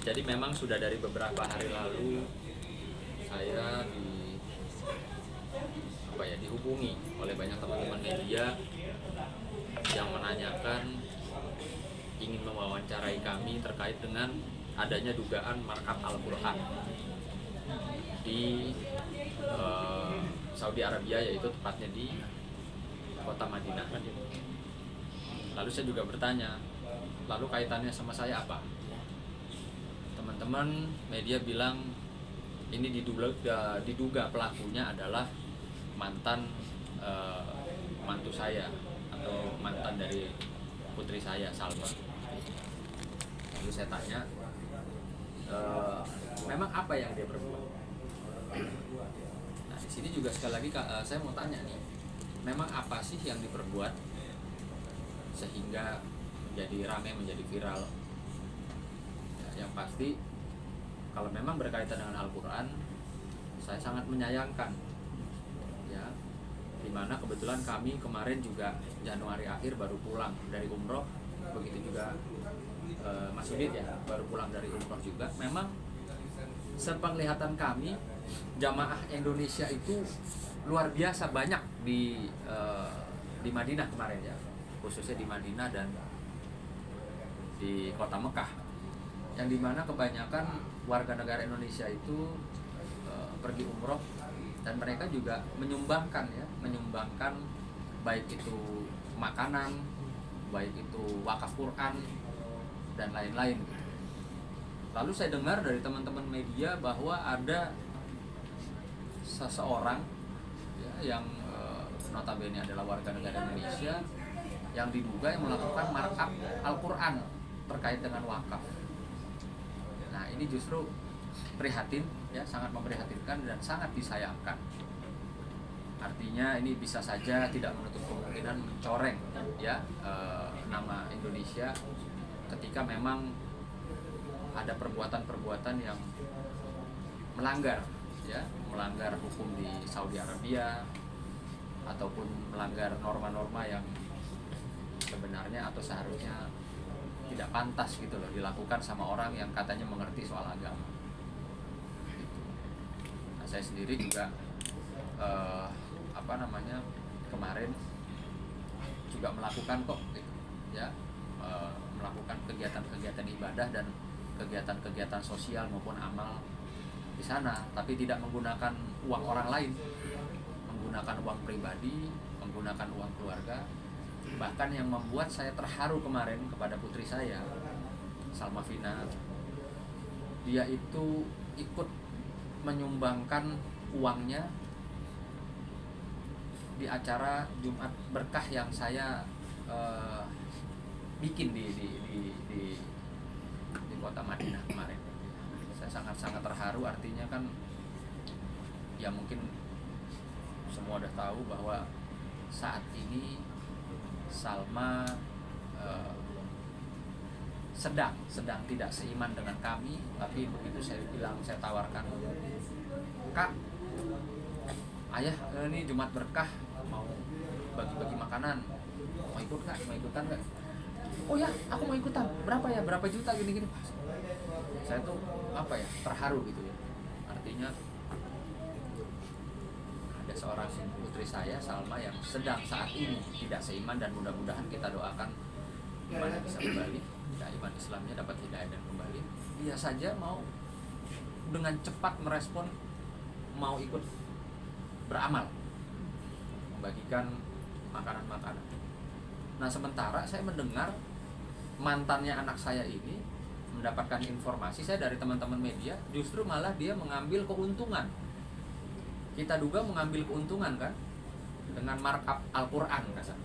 Jadi memang sudah dari beberapa hari lalu saya dihubungi oleh banyak teman-teman media yang menanyakan, ingin mewawancarai kami terkait dengan adanya dugaan markup Al-Quran di Saudi Arabia, yaitu tepatnya di kota Madinah. Lalu saya juga bertanya, lalu kaitannya sama saya apa? Teman-teman media bilang ini diduga pelakunya adalah mantan mantu saya atau mantan dari putri saya, Salma. Lalu saya tanya, memang apa yang dia perbuat? Nah, di sini juga sekali lagi saya mau tanya nih, memang apa sih yang diperbuat sehingga menjadi ramai, menjadi viral? Yang pasti kalau memang berkaitan dengan Al-Quran, saya sangat menyayangkan, ya, dimana kebetulan kami kemarin juga Januari akhir baru pulang dari umroh, begitu juga Mas Udit ya baru pulang dari umroh juga. Memang sepenglihatan kami, jamaah Indonesia itu luar biasa banyak di Madinah kemarin ya, khususnya di Madinah dan di kota Mekah, yang dimana kebanyakan warga negara Indonesia itu pergi umroh, dan mereka juga menyumbangkan baik itu makanan, baik itu wakaf Quran dan lain-lain. Lalu saya dengar dari teman-teman media bahwa ada seseorang ya, yang notabene adalah warga negara Indonesia yang diduga yang melakukan markup Al-Quran terkait dengan wakaf. Nah, ini justru prihatin ya, sangat memprihatinkan dan sangat disayangkan. Artinya ini bisa saja tidak menutup kemungkinan mencoreng ya nama Indonesia ketika memang ada perbuatan-perbuatan yang melanggar hukum di Saudi Arabia, ataupun melanggar norma-norma yang sebenarnya atau seharusnya tidak pantas gitu loh dilakukan sama orang yang katanya mengerti soal agama. Gitu. Nah, saya sendiri juga kemarin juga melakukan kok gitu, ya, melakukan kegiatan-kegiatan ibadah dan kegiatan-kegiatan sosial maupun amal di sana, tapi tidak menggunakan uang orang lain, menggunakan uang pribadi, menggunakan uang keluarga. Bahkan yang membuat saya terharu kemarin kepada putri saya, Salma Vina, dia itu ikut menyumbangkan uangnya di acara Jumat Berkah yang saya bikin di kota Madinah kemarin. Saya sangat-sangat terharu, artinya kan ya mungkin semua udah tahu bahwa saat ini Salma sedang tidak seiman dengan kami, tapi begitu saya tawarkan, Kak, ayah ini Jumat Berkah mau bagi-bagi makanan, mau ikutan nggak? Oh ya, aku mau ikutan. Berapa juta gini-gini. Saya tuh terharu gitu ya. Artinya ada seorang putri saya, Salma, yang sedang saat ini tidak seiman, dan mudah-mudahan kita doakan imannya bisa kembali, ya, iman Islamnya dapat hidayah dan kembali. Dia saja mau dengan cepat merespon, mau ikut beramal, membagikan makanan-makanan. Nah, sementara saya mendengar mantannya anak saya ini mendapatkan informasi saya dari teman-teman media, justru malah dia mengambil keuntungan. Kita duga mengambil keuntungan kan dengan markup Al-Quran kasar.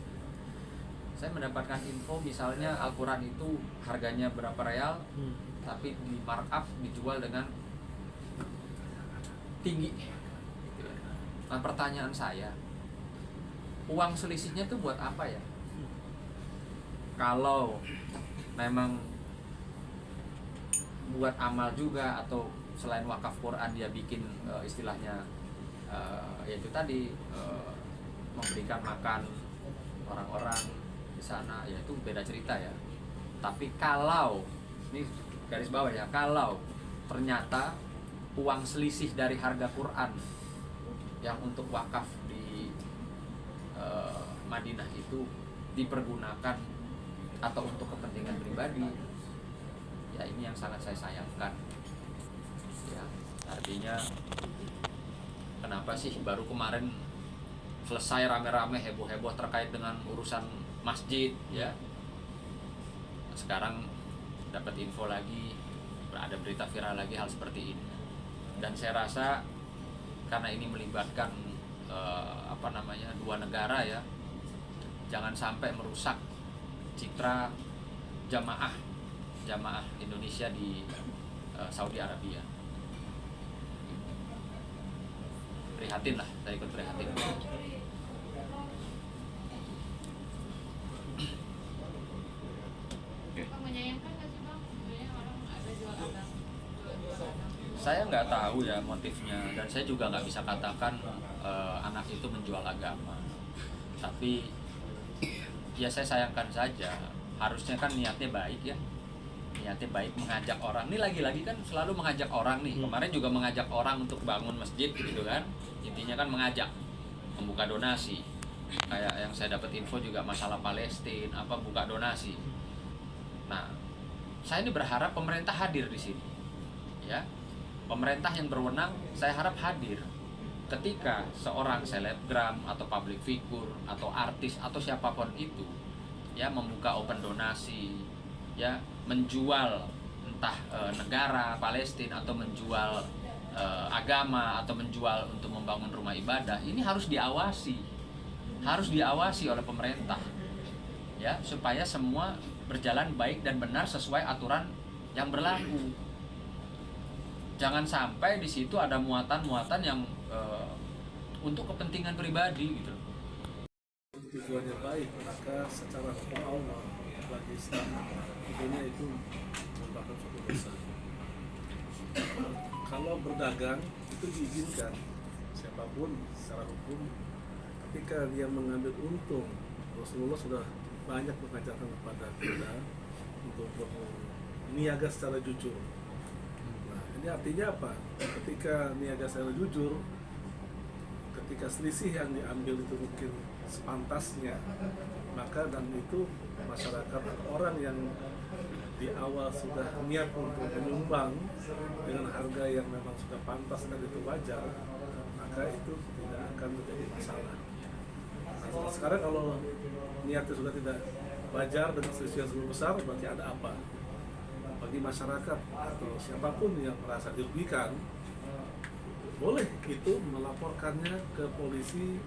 Saya mendapatkan info misalnya Al-Quran itu harganya berapa real, tapi di markup dijual dengan tinggi. Nah, pertanyaan saya, uang selisihnya itu buat apa ya? Kalau memang buat amal juga, atau selain wakaf Quran dia bikin istilahnya yaitu tadi memberikan makan orang-orang di sana, ya itu beda cerita ya. Tapi kalau ini garis bawah ya, kalau ternyata uang selisih dari harga Quran yang untuk wakaf di Madinah itu dipergunakan atau untuk kepentingan pribadi, ya ini yang sangat saya sayangkan. Ya, artinya kenapa sih baru kemarin selesai rame-rame heboh-heboh terkait dengan urusan masjid, ya sekarang dapat info lagi, ada berita viral lagi hal seperti ini. Dan saya rasa karena ini melibatkan dua negara ya, jangan sampai merusak citra jamaah Indonesia di Saudi Arabia. Prihatin lah, saya ikut prihatin. Menyayangkan nggak sih Bang? Sebenarnya orang ada jual agama. Saya nggak tahu ya motifnya, dan saya juga nggak bisa katakan anak itu menjual agama. Tapi ya saya sayangkan saja. Harusnya kan niatnya baik ya, niatnya baik mengajak orang. Ini lagi-lagi kan selalu mengajak orang nih. Kemarin juga mengajak orang untuk bangun masjid gitu kan. Intinya kan mengajak, membuka donasi. Kayak yang saya dapat info juga masalah Palestina, buka donasi. Nah, saya ini berharap pemerintah hadir di sini. Ya, pemerintah yang berwenang saya harap hadir ketika seorang selebgram atau public figure atau artis atau siapapun itu ya membuka open donasi, ya menjual entah negara Palestina atau menjual agama atau menjual untuk membangun rumah ibadah. Ini harus diawasi oleh pemerintah ya, supaya semua berjalan baik dan benar sesuai aturan yang berlaku. Jangan sampai di situ ada muatan-muatan yang untuk kepentingan pribadi gitu. Tujuannya baik, maka secara hukum Allah bagi Islam tentunya itu merupakan suatu dosa. Kalau berdagang itu diizinkan siapapun secara hukum, ketika dia mengambil untung. Rasulullah sudah banyak mengajarkan kepada kita untuk berniaga secara jujur. Nah, ini artinya apa? Ketika niaga secara jujur, ketika selisih yang diambil itu mungkin sepantasnya, maka dan itu masyarakat atau orang yang di awal sudah niat untuk menyumbang dengan harga yang memang sudah pantas dan itu wajar, maka itu tidak akan menjadi masalah. Nah, sekarang kalau niatnya sudah tidak wajar dengan selisih yang sebelum besar, berarti ada apa? Bagi masyarakat atau siapapun yang merasa dirugikan, boleh itu melaporkannya ke polisi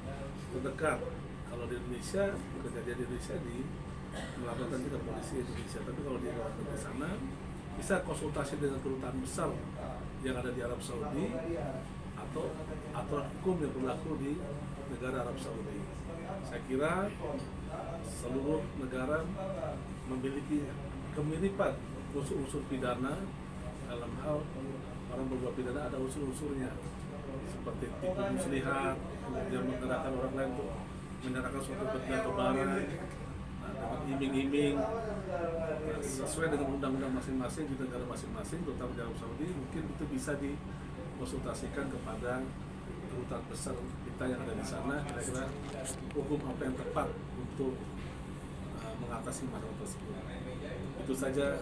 terdekat. Kalau di Indonesia, kejadian di Indonesia melaporkan ke polisi Indonesia. Tapi kalau di luar negeri sana, bisa konsultasi dengan kedutaan besar yang ada di Arab Saudi atau aturan hukum yang berlaku di negara Arab Saudi. Saya kira seluruh negara memiliki kemiripan unsur-unsur pidana dalam hal orang berbuat pidana, ada unsur-unsurnya seperti tipu muslihat, kemudian menggerakkan orang lain untuk menyerahkan suatu benda ke barang, dengan iming-iming, sesuai dengan undang-undang masing-masing di negara masing-masing, terutama di Arab Saudi. Mungkin itu bisa dikonsultasikan kepada kedutaan besar kita yang ada di sana, kira-kira hukum apa yang tepat untuk mengatasi masalah tersebut. Itu saja.